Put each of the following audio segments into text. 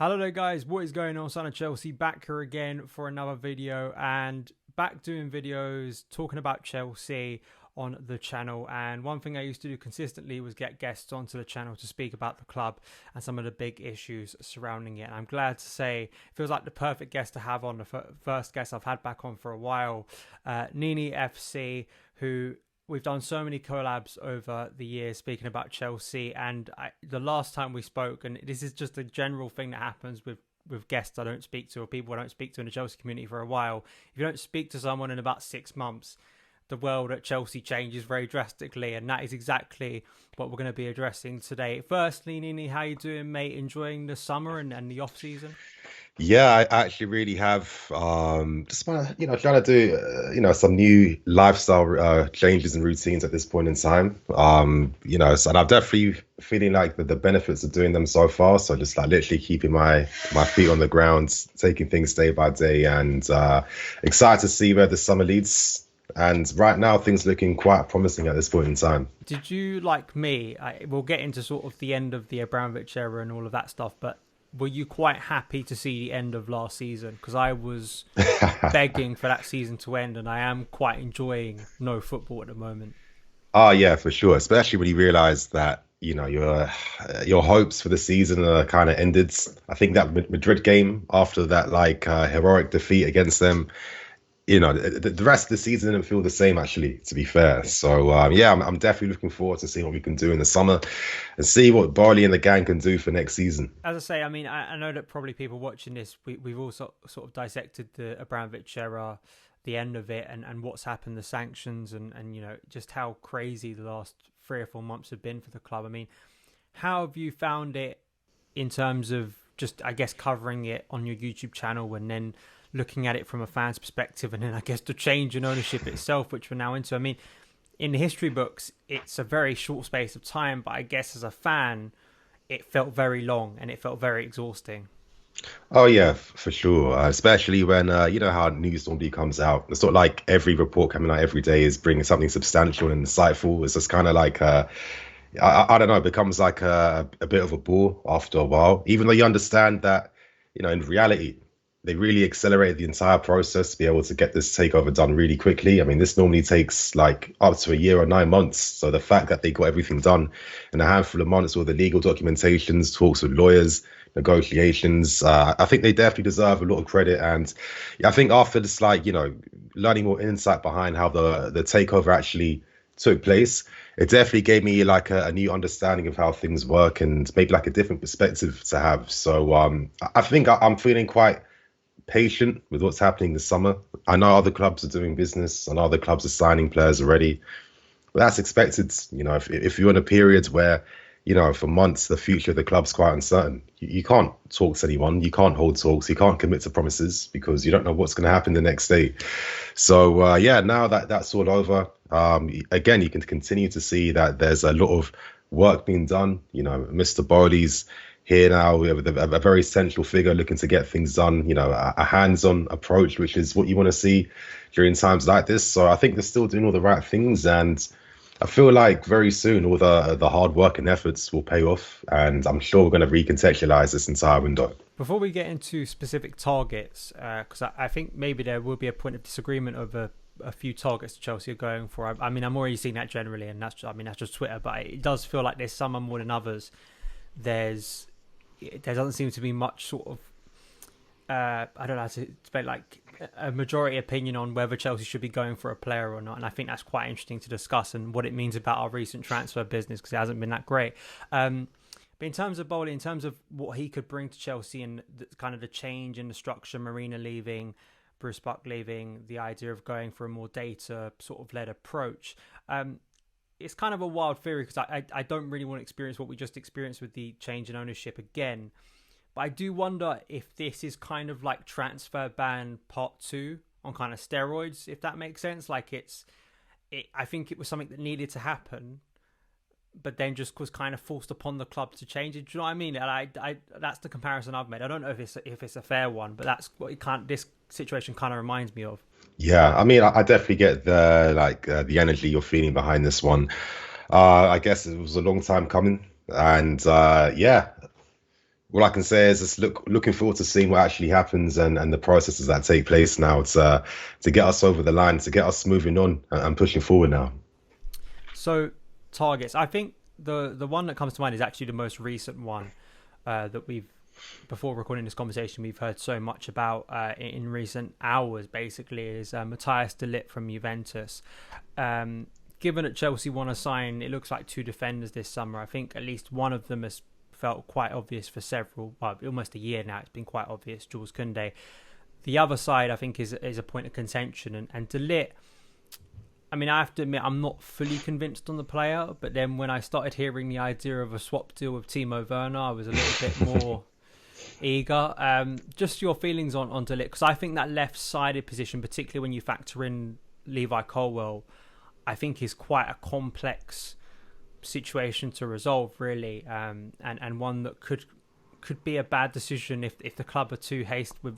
Hello there guys, what is going on? SonOfChelsea back here again for another video and back doing videos talking about Chelsea on the channel. And one thing I used to do consistently was get guests onto the channel to speak about the club and some of the big issues surrounding it. And I'm glad to say it feels like the perfect guest to have on, the first guest I've had back on for a while, NiiNiiFC, who we've done so many collabs over the years speaking about Chelsea, and the last time we spoke, and this is just a general thing that happens with guests I don't speak to or people I don't speak to in the Chelsea community for a while. If you don't speak to someone in about 6 months, the world at Chelsea changes very drastically, and that is exactly what we're going to be addressing today. Firstly, Nini, how you doing, mate? Enjoying the summer and the off season? Yeah, I actually really have. Just want to, trying to do, some new lifestyle changes and routines at this point in time. And I'm definitely feeling like the benefits of doing them so far. So just like literally keeping my feet on the ground, taking things day by day, and excited to see where the summer leads. And right now, things looking quite promising at this point in time. Did you, like me, we'll get into sort of the end of the Abramovich era and all of that stuff, but were you quite happy to see the end of last season? Because I was begging for that season to end, and I am quite enjoying no football at the moment. Oh yeah, for sure. Especially when you realize that your hopes for the season are kind of ended. I think that Madrid game after that heroic defeat against them, the rest of the season didn't feel the same, actually, to be fair. So, I'm definitely looking forward to seeing what we can do in the summer and see what Boehly and the gang can do for next season. As I say, I mean, I know that probably people watching this, we've also sort of dissected the Abramovich era, the end of it, and what's happened, the sanctions, and just how crazy the last 3 or 4 months have been for the club. I mean, how have you found it in terms of just, I guess, covering it on your YouTube channel and then looking at it from a fan's perspective, and then I guess the change in ownership itself, which we're now into? I mean, in the history books, it's a very short space of time, but I guess as a fan, it felt very long and it felt very exhausting. Oh yeah, for sure. Especially when you know how news normally comes out. It's not like every report coming out every day is bringing something substantial and insightful. It's just kind of like I don't know, it becomes like a bit of a bore after a while. Even though you understand that, in reality, they really accelerated the entire process to be able to get this takeover done really quickly. I mean, this normally takes like up to a year or 9 months. So the fact that they got everything done in a handful of months, all the legal documentations, talks with lawyers, negotiations, I think they definitely deserve a lot of credit. And I think after this, learning more insight behind how the takeover actually took place, it definitely gave me like a new understanding of how things work and maybe like a different perspective to have. So I think I'm feeling quite patient with what's happening this summer. I know other clubs are doing business. I know other clubs are signing players already. But that's expected. If you're in a period where, for months, the future of the club's quite uncertain, you can't talk to anyone. You can't hold talks. You can't commit to promises because you don't know what's going to happen the next day. So, now that that's all over, again, you can continue to see that there's a lot of work being done. Mr. Boehly's here now. We have a very central figure looking to get things done, a hands-on approach, which is what you want to see during times like this. So I think they're still doing all the right things. And I feel like very soon all the hard work and efforts will pay off. And I'm sure we're going to recontextualize this entire window. Before we get into specific targets, because I think maybe there will be a point of disagreement over a few targets Chelsea are going for. I mean, I'm already seeing that generally, and that's just Twitter. But it does feel like there's some are more than others. There doesn't seem to be much sort of I don't know how to explain, like a majority opinion on whether Chelsea should be going for a player or not, and I think that's quite interesting to discuss and what it means about our recent transfer business, because it hasn't been that great. But in terms of Boehly, in terms of what he could bring to Chelsea and kind of the change in the structure, Marina leaving, Bruce Buck leaving, the idea of going for a more data sort of led approach, it's kind of a wild theory because I don't really want to experience what we just experienced with the change in ownership again. But I do wonder if this is kind of like transfer ban part 2 on kind of steroids, if that makes sense. Like I think it was something that needed to happen, but then just was kind of forced upon the club to change it. Do you know what I mean? And I that's the comparison I've made. I don't know if it's a fair one, but that's what this situation kind of reminds me of. Yeah, I mean, I definitely get the energy you're feeling behind this one. I guess it was a long time coming, and All I can say is just looking forward to seeing what actually happens and the processes that take place now to get us over the line, to get us moving on and pushing forward now. So targets, I think the one that comes to mind is actually the most recent one that we've, before recording this conversation, we've heard so much about in recent hours. Basically, is Matthijs de Ligt from Juventus. Given that Chelsea want to sign, it looks like 2 defenders this summer. I think at least one of them has felt quite obvious for almost a year now. It's been quite obvious, Jules Koundé. The other side, I think, is a point of contention. And de Ligt, I mean, I have to admit, I'm not fully convinced on the player. But then when I started hearing the idea of a swap deal with Timo Werner, I was a little bit more eager. Just your feelings on de Ligt, because I think that left-sided position, particularly when you factor in Levi Colwill, I think is quite a complex situation to resolve, really, and one that could be a bad decision if the club are too hasty with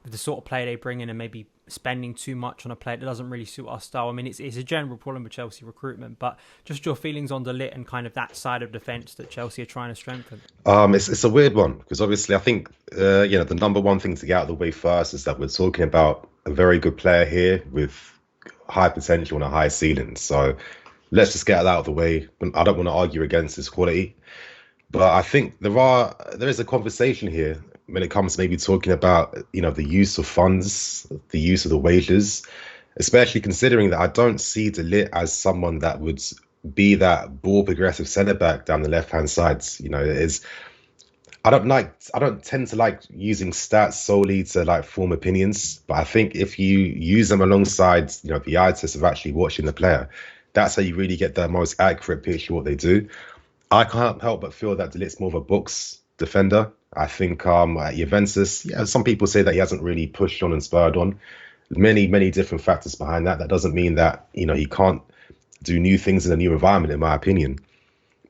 the sort of player they bring in and maybe spending too much on a player that doesn't really suit our style. I mean, it's a general problem with Chelsea recruitment, but just your feelings on de Ligt and kind of that side of defence that Chelsea are trying to strengthen. It's a weird one because obviously I think the number one thing to get out of the way first is that we're talking about a very good player here with high potential and a high ceiling. So let's just get it out of the way. I don't want to argue against his quality, but I think there is a conversation here when it comes to maybe talking about the use of funds, the use of the wages, especially considering that I don't see de Ligt as someone that would be that ball progressive centre back down the left hand side. I don't tend to like using stats solely to form opinions, but I think if you use them alongside the eye test of actually watching the player, that's how you really get the most accurate picture of what they do. I can't help but feel that de Ligt's more of a box defender. I think at Juventus, some people say that he hasn't really pushed on and spurred on. Many different factors behind that. That doesn't mean that he can't do new things in a new environment, in my opinion.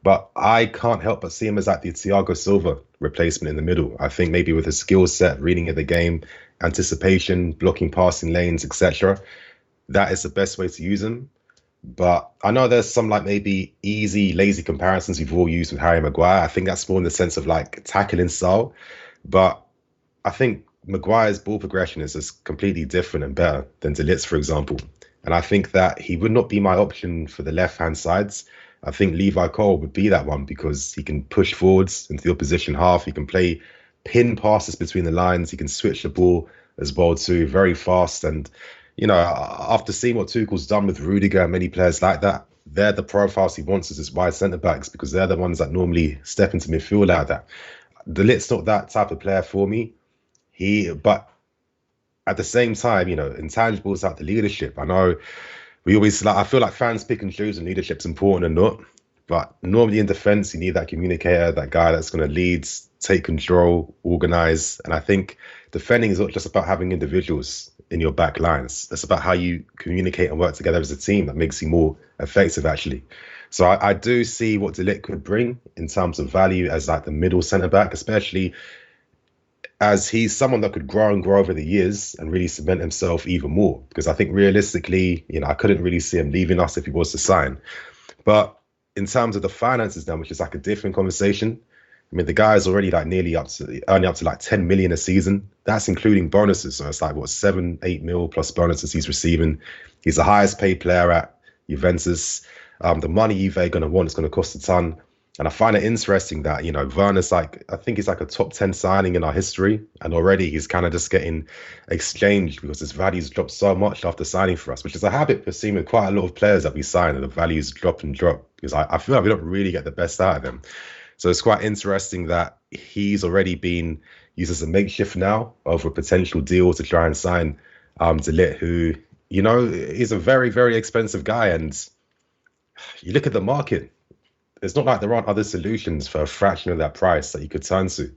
But I can't help but see him as the Thiago Silva replacement in the middle. I think maybe with his skill set, reading of the game, anticipation, blocking passing lanes, etc., that is the best way to use him. But I know there's some maybe easy, lazy comparisons we've all used with Harry Maguire. I think that's more in the sense of tackling style. But I think Maguire's ball progression is just completely different and better than de Ligt's, for example. And I think that he would not be my option for the left-hand sides. I think Levi Cole would be that one because he can push forwards into the opposition half. He can play pin passes between the lines. He can switch the ball as well too, very fast. And, after seeing what Tuchel's done with Rudiger and many players like that, they're the profiles he wants as his wide centre-backs because they're the ones that normally step into midfield like that. De Ligt's not that type of player for me. But at the same time, intangibles like the leadership. I know we always I feel like fans pick and choose and leadership's important or not. But normally in defence, you need that communicator, that guy that's going to lead, take control, organise. And I think defending is not just about having individuals in your back lines. It's about how you communicate and work together as a team that makes you more effective, actually. So I do see what de Ligt could bring in terms of value as the middle centre-back, especially as he's someone that could grow and grow over the years and really cement himself even more. Because I think realistically, I couldn't really see him leaving us if he was to sign. But in terms of the finances now, which is a different conversation, I mean, the guy is already earning up to 10 million a season. That's including bonuses. So it's 7-8 mil plus bonuses he's receiving. He's the highest paid player at Juventus. The money Juve going to want is going to cost a ton. And I find it interesting that, Werner's I think he's a top 10 signing in our history. And already he's kind of just getting exchanged because his values dropped so much after signing for us, which is a habit we're seeing with quite a lot of players that we sign, and the values drop and drop because I feel like we don't really get the best out of them. So it's quite interesting that he's already been used as a makeshift now over a potential deal to try and sign de Ligt, who, is a very, very expensive guy. And you look at the market, it's not like there aren't other solutions for a fraction of that price that you could turn to.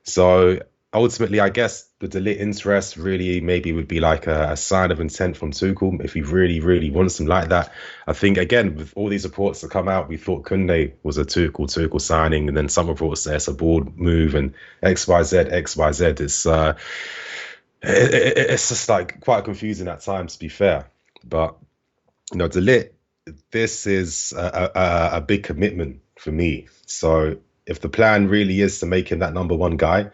So ultimately, I guess the de Ligt interest really maybe would be a sign of intent from Tuchel if he really, really wants him like that. I think, again, with all these reports that come out, we thought Koundé was a Tuchel signing, and then some reports say it's a board move and XYZ. It's just quite confusing at times, to be fair. But, de Ligt, this is a big commitment for me. So if the plan really is to make him that number one guy,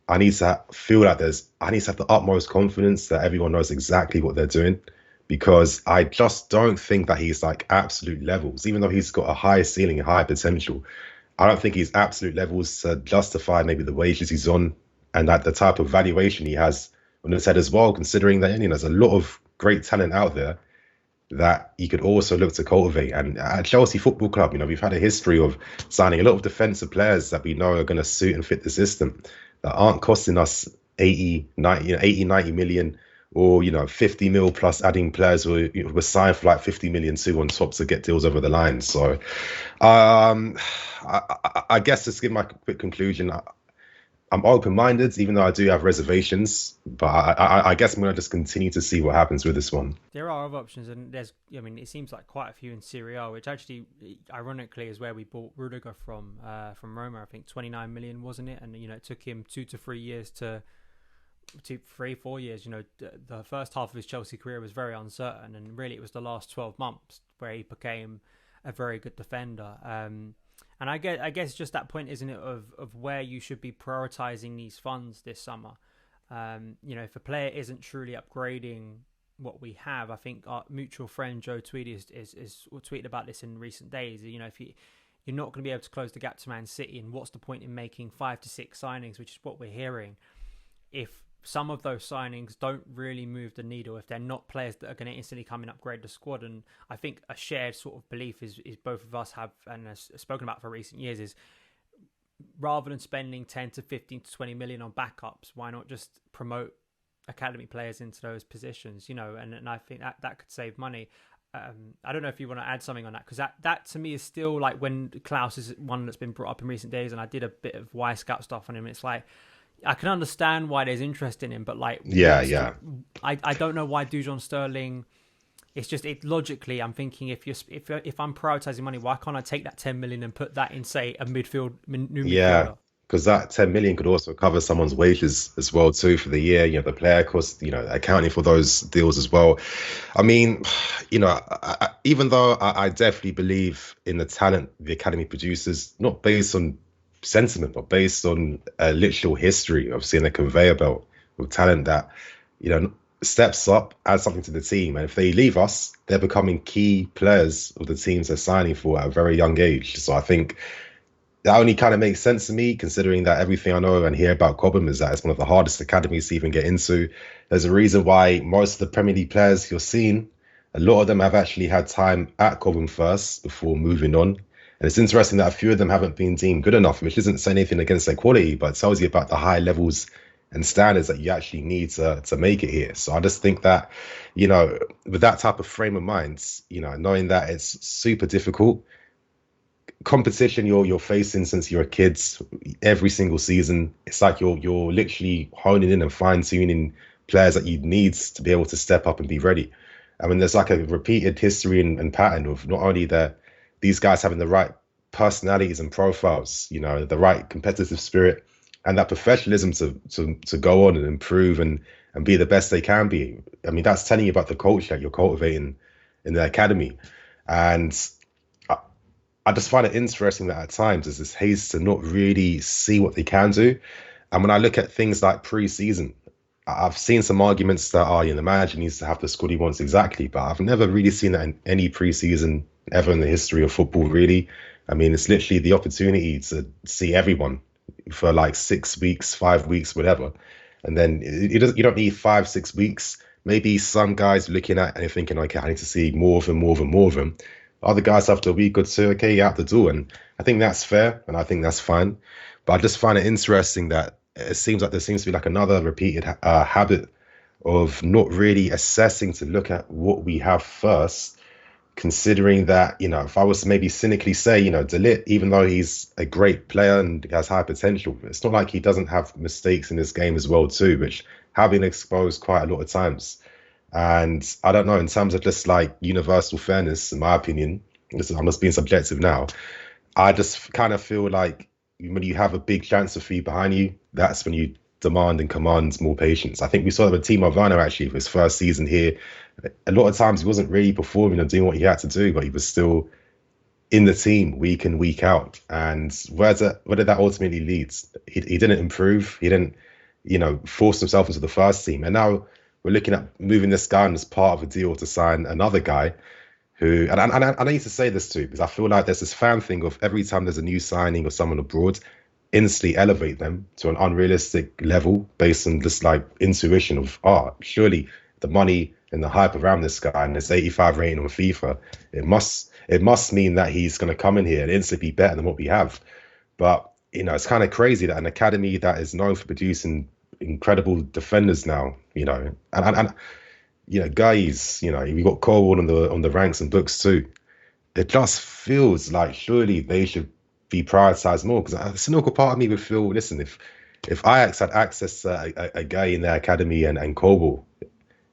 I need to feel like I need to have the utmost confidence that everyone knows exactly what they're doing, because I just don't think that he's like absolute levels, even though he's got a high ceiling and high potential. I don't think he's absolute levels to justify maybe the wages he's on and that the type of valuation he has on his head as well, considering that, you know, there's a lot of great talent out there that you could also look to cultivate. And at Chelsea Football Club, you know, we've had a history of signing a lot of defensive players that we know are going to suit and fit the system, that aren't costing us 90 million, or, you know, 50 mil plus adding players who were signed for like 50 million too on top to get deals over the line. So I guess to give my quick conclusion, I'm open-minded, even though I do have reservations. But I guess I'm going to just continue to see what happens with this one. There are other options, and it seems like quite a few in Serie A, which actually, ironically, is where we bought Rudiger from Roma. I think 29 million, wasn't it? And, you know, it took him 2 to 3 years to 4 years. You know, the first half of his Chelsea career was very uncertain, and really it was the last 12 months where he became a very good defender. And I guess just that point, isn't it, of where you should be prioritising these funds this summer. You know, if a player isn't truly upgrading what we have, I think our mutual friend Joe Tweedy is tweeted about this in recent days. You know, if you're not going to be able to close the gap to Man City, and what's the point in making 5 to 6 signings, which is what we're hearing, if some of those signings don't really move the needle, if they're not players that are going to instantly come and upgrade the squad. And I think a shared sort of belief is both of us have, and has spoken about for recent years, is rather than spending 10 to 15 to 20 million on backups, why not just promote academy players into those positions, you know? And I think that could save money. I don't know if you want to add something on that, because that to me is still like, when Klaus is one that's been brought up in recent days, and I did a bit of Y Scout stuff on him. It's like, I can understand why there's interest in him, but like, I don't know why Dujon Sterling. It's just logically, I'm thinking, if I'm prioritizing money, why can't I take that 10 million and put that in, say, a new midfielder? Yeah, because that 10 million could also cover someone's wages as well too for the year. You know, the player cost, you know, accounting for those deals as well. I mean, you know, even though I definitely believe in the talent the academy produces, not based on sentiment, but based on a literal history of seeing a conveyor belt of talent that, you know, steps up, adds something to the team. And if they leave us, they're becoming key players of the teams they're signing for at a very young age. So I think that only kind of makes sense to me, considering that everything I know and hear about Cobham is that it's one of the hardest academies to even get into. There's a reason why most of the Premier League players you're seeing, a lot of them have actually had time at Cobham first before moving on. And it's interesting that a few of them haven't been deemed good enough, which isn't saying anything against their quality, but it tells you about the high levels and standards that you actually need to make it here. So I just think that, you know, with that type of frame of mind, you know, knowing that it's super difficult, competition you're facing since you're a kid, every single season, it's like you're literally honing in and fine-tuning players that you need to be able to step up and be ready. I mean, there's like a repeated history and pattern of not only these guys having the right personalities and profiles, you know, the right competitive spirit and that professionalism to go on and improve and be the best they can be. I mean, that's telling you about the culture that you're cultivating in the academy. And I just find it interesting that at times there's this haste to not really see what they can do. And when I look at things like pre-season, I've seen some arguments that, you know, the manager needs to have the squad he wants exactly, but I've never really seen that in any pre-season ever in the history of football, really. I mean, it's literally the opportunity to see everyone for like 6 weeks, 5 weeks, whatever. And then you don't need 5-6 weeks. Maybe some guys looking at and thinking, okay, I need to see more of them. Other guys after a week or two, okay, you're out the door. And I think that's fair, and I think that's fine. But I just find it interesting that it seems like there seems to be like another repeated habit of not really assessing to look at what we have first, considering that, you know, if I was to maybe cynically say, you know, De Ligt, even though he's a great player and has high potential, it's not like he doesn't have mistakes in this game as well too, which have been exposed quite a lot of times. And I don't know, in terms of just like universal fairness, in my opinion, I'm just being subjective now, I just kind of feel like when you have a big transfer fee behind you, that's when you demand and command more patience. I think we saw that with Timo Werner actually for his first season here. A lot of times he wasn't really performing and doing what he had to do, but he was still in the team week in, week out. And where did that ultimately lead? He didn't improve. He didn't, force himself into the first team. And now we're looking at moving this guy on as part of a deal to sign another guy who, and I need to say this too, because I feel like there's this fan thing of every time there's a new signing or someone abroad, instantly elevate them to an unrealistic level based on this like intuition of, surely the money and the hype around this guy and this 85 rating on FIFA, it must mean that he's going to come in here and instantly be better than what we have. But, it's kind of crazy that an academy that is known for producing incredible defenders now, and guys, we got Colwell on the ranks and books too. It just feels like surely they should be prioritized more, because a cynical part of me would feel, listen, if Ajax had access to a guy in their academy and Colwell,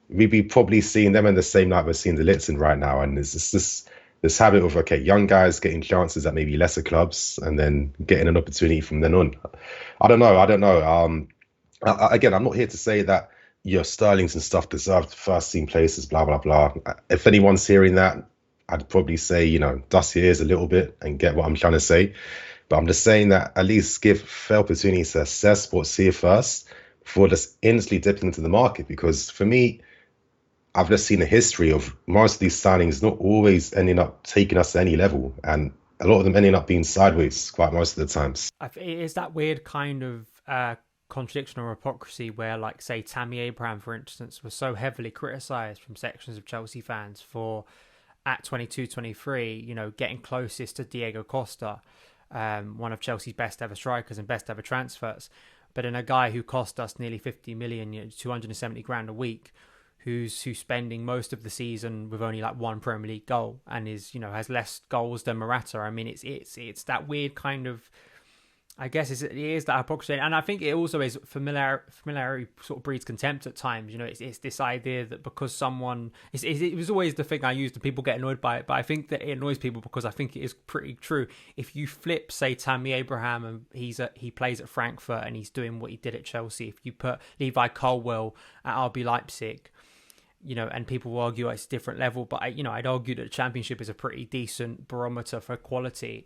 we'd be probably seeing them in the same light we're seeing the Ligt in right now. And it's just this habit of, okay, young guys getting chances at maybe lesser clubs and then getting an opportunity from then on. I don't know. Again, I'm not here to say that your Sterlings and stuff deserve first team places, blah, blah, blah. If anyone's hearing that, I'd probably say, dust your ears a little bit and get what I'm trying to say. But I'm just saying that at least give fair opportunities to assess what's here first before just instantly dipping into the market. Because for me, I've just seen a history of most of these signings not always ending up taking us to any level, and a lot of them ending up being sideways quite most of the times. It is that weird kind of contradiction or hypocrisy where, like, say, Tammy Abraham, for instance, was so heavily criticised from sections of Chelsea fans for, at 22-23, getting closest to Diego Costa, one of Chelsea's best ever strikers and best ever transfers. But in a guy who cost us nearly 50 million, 270 grand a week, who's spending most of the season with only like one Premier League goal and is, has less goals than Morata. I mean, it's that weird kind of, I guess it is that hypocrisy. And I think it also is familiarity sort of breeds contempt at times. It's this idea that because someone, it was always the thing I used and people get annoyed by it, but I think that it annoys people because I think it is pretty true. If you flip, say, Tammy Abraham and he plays at Frankfurt and he's doing what he did at Chelsea, if you put Levi Colwill at RB Leipzig, and people will argue it's a different level, but I'd argue that the Championship is a pretty decent barometer for quality.